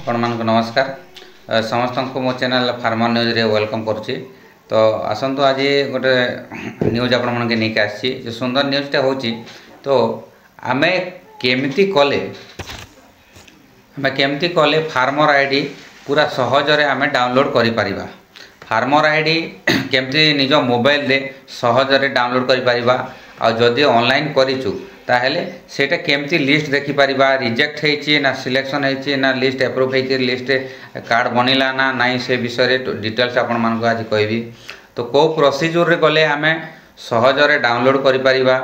आपण मानक नमस्कार समस्त को मो चैनल फार्मर न्यूज रे वेलकम करुच्ची। तो आसतु आज गोटे न्यूज आपण मन के नहीं आसी जो सुंदर न्यूजटा होची। तो आमे केमती कले फार्मर आईडी पूरा सहज रे आमे डाउनलोड करि परिबा। फार्मर आईडी केमती निज मोबाइल रे सहज रे डाउनलोड करि परिबा। आ जदि ऑनलाइन करिचु ताहेले सेटा केमती लिस्ट देखि परिबा, रिजेक्ट हेछि ना सिलेक्शन हेछि ना लिस्ट अप्रूव हेछि, लिस्ट कार्ड बनिला ना नाइ, से विषय रे डिटेल्स आपण मन को आज कहबी। तो को प्रोसीजर रे गले आमे सहज रे डाउनलोड करि परिबा,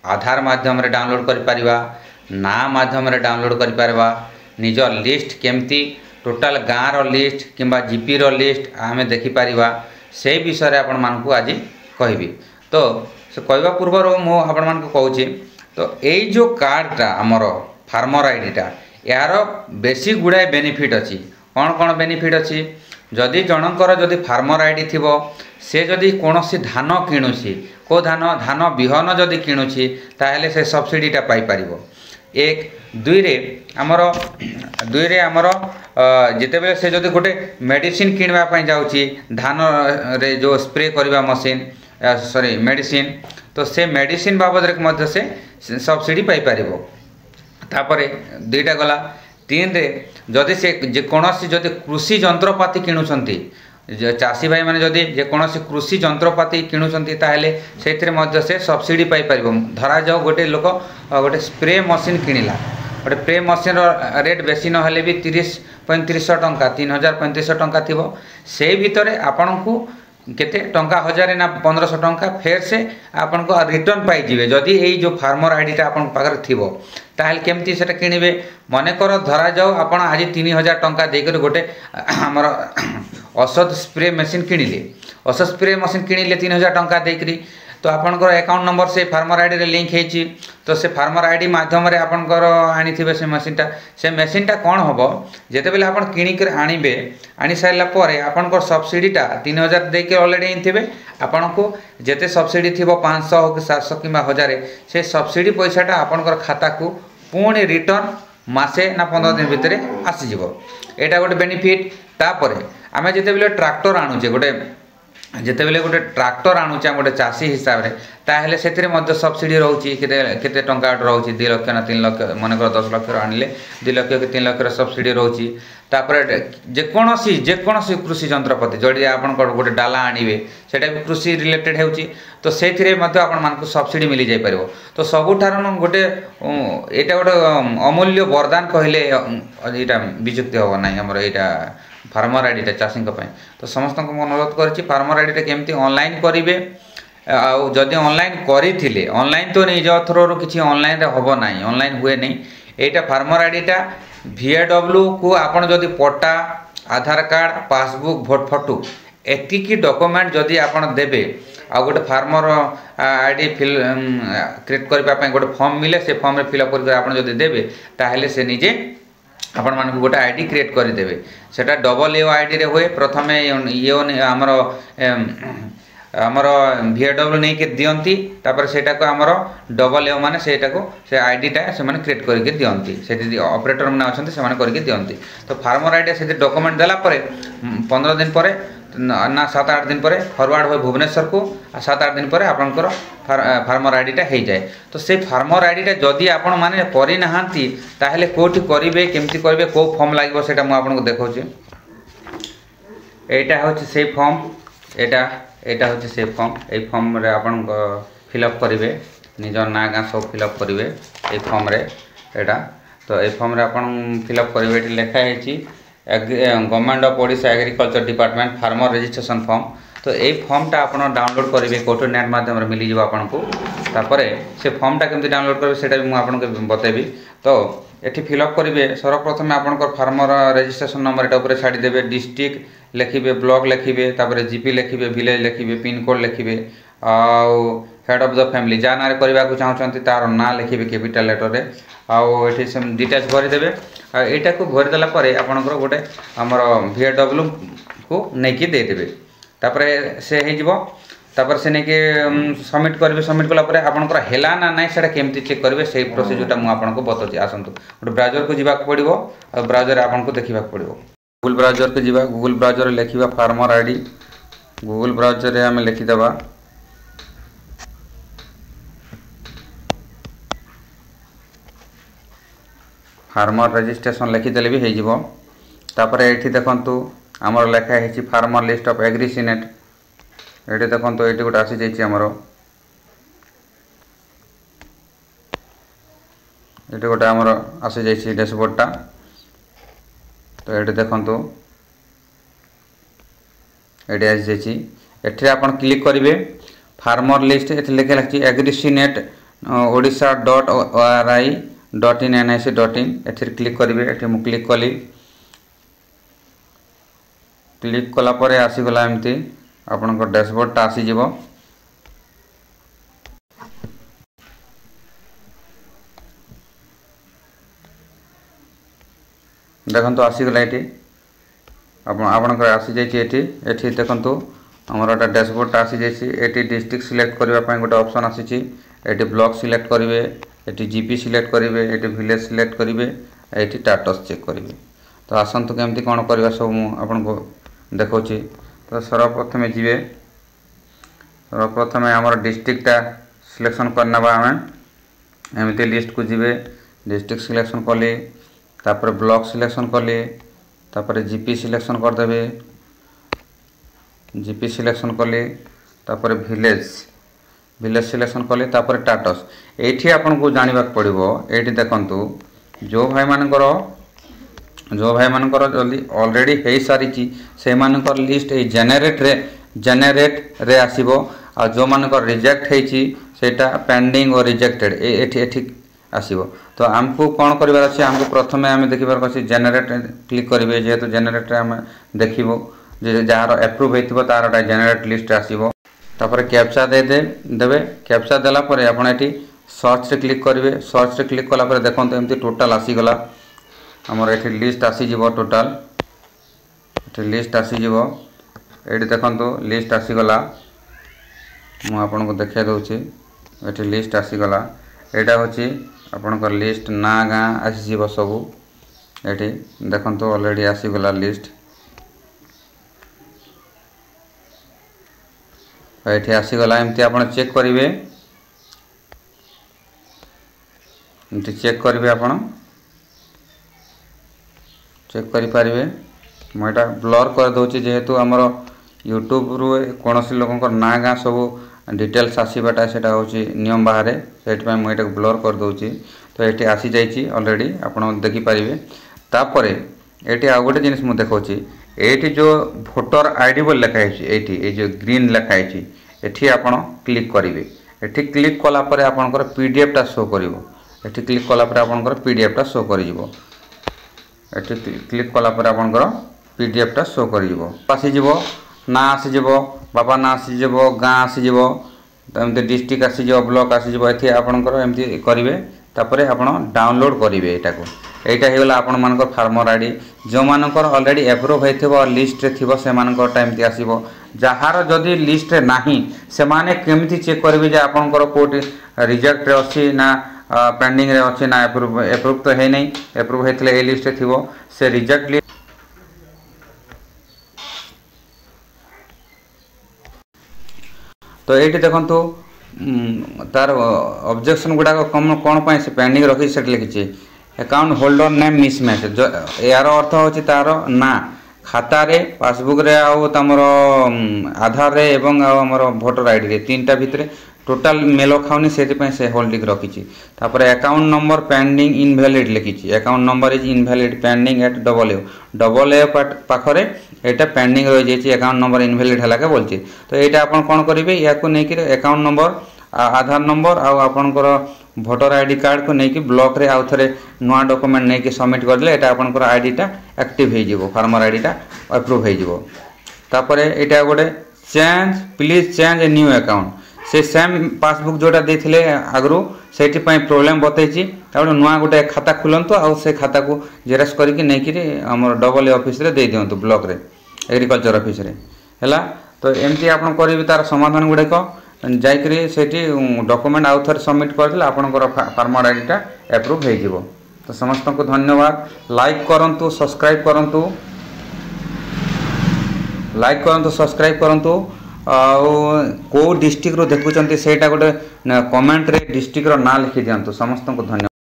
आधार माध्यम रे डाउनलोड करि परिबा, ना माध्यम रे डाउनलोड करि परिबा, निज लिस्ट केमती टोटल गाँ रो लिस्ट किंबा जीपी रो लिस्ट आमे देखि परिबा, से विषय रे आपण मन को आज कहबी। तो से कहवा पूर्व मु आपण मन को कहूची। तो यही जो कार्डटा आमर फार्मर आईडीटा यार बेसी गुड़ाए बेनिफिट अच्छी। कौन कौन बेनिफिट अच्छी? जदि जनकर जदि फार्मर आईडी थिबो, से जदि कोनोसी धान किणुची, को धान बिहन जदि किणुची ताहेले से सब्सिडीटा पाई परिबो। एक दुई रे आमर जितेबेले से जदि गोटे मेडिसिन किणवा पई जाउची, धान रे जो स्प्रे करबा मशीन सॉरी मेडिसिन, तो से मेडिसिन बाबद रे मध्य से सब्सिडी पाई परिबो। तापरे दुईटा गला। तीन रे जदि से जेकोसी जदि कृषि जंत्रपाति किणुछंती, चाषी भाई माने जदि जेकोसी कृषि जंत्रपाति किणुछंती ताहेले सेथिरे मध्य से सब्सिडी पाई परिबो। धरा जाओ गोटे लोक गोटे स्प्रे मशीन किणिला, गोटे स्प्रे मशीन रेट बेसी न हेले भी 30-3500 टंका, 303500 टंका थिबो। से भितरे आपनकु केते टंका 1000 ना 1500 टंका फेर से आपन को रिटर्न पाई जिवे। जदि एई जो फार्मर आईडीटा आपन पाकर थिबो ताहेल केमती सेटा किनिबे। मने कर धरा जाओ आपन आज 3000 टंका देकर गोटे हमर औषध स्प्रे मशीन किनिले, औषध स्प्रे मशीन किनिले 3000 टंका देकरी। तो आपनकर अकाउंट नंबर से फार्मर आईडी रे लिंक हेछि। तो से फार्मर आईडी माध्यम रे आपनकर आनी थिबे से मशीनटा कोन होबो, जेते बेले आपन किनि कर आनिबे, आनी साइला परे आपनकर सब्सिडीटा 3000 दे के ऑलरेडी इनथिबे। आपनको जेते सब्सिडी थिबो 500 हो कि 700 किबा 1000, से सब्सिडी पैसाटा आपनकर खाता को पुणी रिटर्न मासे ना 15 दिन भितरे आसी जिवो। एटा गोटे बेनिफिट। तापरे आमे जेते बेले ट्रैक्टर आनुचे, जेते बेले गोटे ट्रैक्टर आनुचे गोटे चाषी हिसाब रे, ताहेले सेथिरे मध्य सब्सिडी रहउची। केते टंका रहउची 2 लाख ना 3 लाख, मन कर 10 लाख आनिले 2 लाख कि 3 लाख सब्सिडी रहउची। तापरे जेकोसी कृषि जंत्रपाति जदि आपन गोटे डाला आनिबे, सेटा भी कृषि रिलेटेड हेउची, तो सेथिरे मध्य आपन मानकु सब्सिडी मिली जाय परिबो। तो सबुठारन गोटे एटा गोटे अमूल्य वरदान कहले एटा विजुक्ति हो नाही हमर एटा फार्मर आईडीटा चाषी को। तो समस्त को अनुरोध करछि फार्मर आईडीटा केमती ऑनलाइन करिवे। जदि ऑनलाइन करिथिले, ऑनलाइन तो निज थ्रो किछि ऑनलाइन रे होबो नाही, ऑनलाइन हुए नहीं। एटा फार्मर आईडीटा VAW को आपण जदि पट्टा, आधार कार्ड, पासबुक, भोट फोटो एतिकी डॉक्यूमेंट जदि आपण देबे, आ गोटे फार्मर आईडी क्रिएट करबा पय गोटे फॉर्म मिले, से फॉर्म रे फिलअप कर आपण जदि देबे ताहेले से निजे आपण मान गोटे आईडी क्रिएट कर देबे। सेटा डबल ए आईडी रे होए। प्रथमे ये हमर VAW नहीं के दियंती, तापर सेटा को हमर डबल ए माने सेटा को से आईडीटा से माने क्रिएट करके दियंती। सेठी ऑपरेटर माने अछंती से माने करके दियंती। तो फार्मर आईडी से डॉक्यूमेंट देला परे 15 दिन परे ना 7-8 दिन परे फॉरवर्ड हो भुवनेश्वर को, 7-8 दिन परे आपनकर फार्मर आईडीटा हो जाए। तो से फार्मर आईडीटा जदि आपण माने करि नहांती ताहेले कोठी करिवे, केमती करिवे, को फॉर्म लागबो सेटा मु आपन को देखौची। एटा होची से फॉर्म, एटा होची से फॉर्म। ए फॉर्म रे आपन फिलअप करिवे, निजर ना गां सब फिलअप करिवे ए फॉर्म रे एटा। तो ए फॉर्म रे आपन फिलअप करिवे। एटी लेखा हेची government of Odisha agriculture department farmer registration form. तो ये फॉर्मटा आपन डाउनलोड करेंगे कोटो नेट माध्यम रे मिली जिवो आपन को। तापरे से फॉर्मटा केमती डाउनलोड करेंगे सेटा भी मु आपन को बतेबी। तो एठी फिलअप करेंगे सर्वप्रथम आपन को फार्मर रजिस्ट्रेशन नंबर एटा ऊपर छाड़ी देबे, डिस्ट्रिक्ट लिखिबे, ब्लॉक लिखिबे, तापरे जीपी लिखिबे, विलेज लिखिबे, पिन कोड लिखिबे, आउ हेड ऑफ द फैमिली जा नारे करबा को चाहछंती तार ना लिखिबे कैपिटल लेटर रे, आउ एठी सम डिटेल्स भरि देबे। आ एटा को भरि देला परे आपन को गोटे हमर VAW को नै कि दे देबे। तापरे से हे जिवो। तापर से नहीं कि सबमिट करेंगे सबमिट कलापर आपंकर है ना ना से केमती चेक करेंगे से प्रोसीजरटा मुझे बताऊँ आसतु गोटे ब्राउजर को जावाक पड़ो और ब्राउजर आपको देखा पड़ो गूगल ब्राउजर को जावा गूगल ब्राउजर लिखा फार्मर आईडी गूगल ब्राउजर आम लिखिदेवा फार्मर रजिस्ट्रेशन लिखिदेले भी हो तापर ये देखु आमर लिखाई फार्मर लिस्ट ऑफ एग्रीसीनेट ये देखो ये गोटे आसी जामर ये गोटे आमर आसी जा डैशबोर्डटा तो ये देखो ये आसी जाइए आप क्लिक करेंगे फार्मर लिस्ट ये लिखे लगी एग्रीसीनेट ओडिशा .orI.in.nic.in ये क्लिक करेंगे ये मुझे क्लिक कली क्लिक कलापर आसीगला एमती आपनकर डैशबोर्डटा आसीज देखो आसीगला ये आपनकर आसी जाइए ये देखो आमर गोटे डैशबोर्डटा आसी जाइए डिस्ट्रिक्ट सिलेक्ट करने गोटे ऑप्शन आसी ये ब्लॉक सिलेक्ट करेंगे ये जीपी सिलेक्ट करेंगे ये विलेज सिलेक्ट करेंगे ये स्टेटस चेक करेंगे तो आसतु केमती कौन करवा सब मुझे देखा तो सर्वप्रथम जी सर्वप्रथम आमर डिस्ट्रिक्टा सिलेक्शन करना आम एमती लिस्ट को जीवे डिस्ट्रिक्ट सिलेक्शन कली तापर ब्लॉक सिलेक्शन कली तापर जीपी सिलेक्शन करदे जीपी सिलेक्शन कली तापर विलेज विलेज सिलेक्शन कले तापर स्टेटस ये आपन को जानवा पड़ो ये देखु जो भाई मानकर जल्दी ऑलरेडी हो सारी से मानकर लिस्ट जेनेरेट रे आसीबो आ जो मानकर रिजेक्ट होती सेटा पेंडिंग और रिजेक्टेड ये आसीबो तो आमको कौन करार अच्छे आमको प्रथम आम देखिबार अच्छे जेनेरेट क्लिक करेंगे जेहेतु जेनेरेट आम देखो जार एप्रूव होता तार जेनेरेट लिस्ट आसीबो तापर कैप्चा देवे कैप्चा देला परे आपण एटी सर्च रे क्लिक करेंगे सर्च रे क्लिक कला परे देखो एमती टोटाल आसीगला आमर ये लिस्ट आसीज टोटाल ये लिस्ट आसीज ये देखो लिस्ट आसीगला मुझे को देखा दूसरी ये लिस्ट आसीगला यहाँ हूँ आपणकर लिस्ट ना गाँ आसीज सबू ये देखो ऑलरेडी आसीगला लिस्ट ये आसीगला एमती आप चेक करेंगे एमती चेक करेंगे आप चेक करें मुझे ब्लर कर दूसरी जेहेतु आमर यूट्यूब रू कौन सी लोक ना गाँ सब डिटेल्स आसवाटा से नियम बाहर से मुझे ब्लर कर दूसरी तो ये आसी जाइए ऑलरेडी आप देखिपारे तापर ये आउ गोटे जिन मुझे देखा ये जो भोटर आईडी बोल लिखाई ये जो ग्रीन लिखाई ये आप क्लिक करेंगे ये क्लिक कलापर आपंकर पीडीएफटा शो कर क्लिक कलापर आपंकर पीडीएफटा शो कर क्लिक कलापर आपंकर पीडीएफटा शो कर आसीज ना आसीज बापा ना आसीज गाँ आसीज एमती डिस्ट्रिक्ट आसीज ब्लॉक आसीज ये आपंकर एमती करेंगे तापर आप डाउनलोड करेंगे यहाँ होगा आपण मानकर फार्मर आईडी जो मानकर ऑलरेडी एप्रूव होता लिस्ट रे थी से एमती आसो जार जदि लिस्ट रे नाही से माने केमती चेक करेंगे आपंकर कोटी रिजेक्ट रे अच्छी ना पेंडिंग रे अच्छी ना एप्रूव तो है नहीं एप्रूव होते ये लिस्ट रे थी से रिजेक्ट लिस्ट तो ये देखो तार ऑब्जेक्शन गुड़ाक कौन पाई से पेंडिंग रखी से लिखी अकाउंट होल्डर नेम मिसमैच यार अर्थ होची तार ना खाता रे पासबुक रे आउ तमर आधार रे एवं आमर वोटर आईडी रे तीनटा भितर टोटाल मेल खाऊनी से होल्डिंग रखी तापर अकाउंट नंबर पेंडिंग इनवैलिड लिखी account number is invalid pending at double A पाखरे एटा पेंडिंग रही जाइए अकाउंट नंबर इनवैलिड है बोलचे तो यहाँ आप कौन करेंगे या अकाउंट नंबर आधार नंबर आपणकर भोटर आईडी कार्ड को लेकिन ब्लॉक रे आउ थे नुआ डॉक्यूमेंट नहीं कि सबमिट करदे यहाँ आपंकर आईडीटा एक्टिव हो फार्मर आईडीटा अप्रूव होपर यहाँ गोटे change please change a new account से सेम पासबुक जोटा देते आगु से प्रोब्लेम बतई नुआ गोटे खाता खोलतु आउ से खाता को जेरक्स करके नहीं आम डबल ए ऑफिस रे दे दिंतु ब्लॉक रे एग्रीकल्चर ऑफिस रे है तो एमती आप करेंगे तार समाधान गुड़ाक जाकरी से डॉक्यूमेंट आउ थे सबमिट करदे आपंकर फार्मर आईडीटा एप्रूव हो। तो समस्त को धन्यवाद। लाइक करंतु सब्सक्राइब करंतु सब्सक्राइब करंतु को डिस्ट्रिक्ट रो देखुचंती सेटा गोटे कमेंट रे डिस्ट्रिक्ट रो ना लिखि दियंतु। समस्त को धन्यवाद।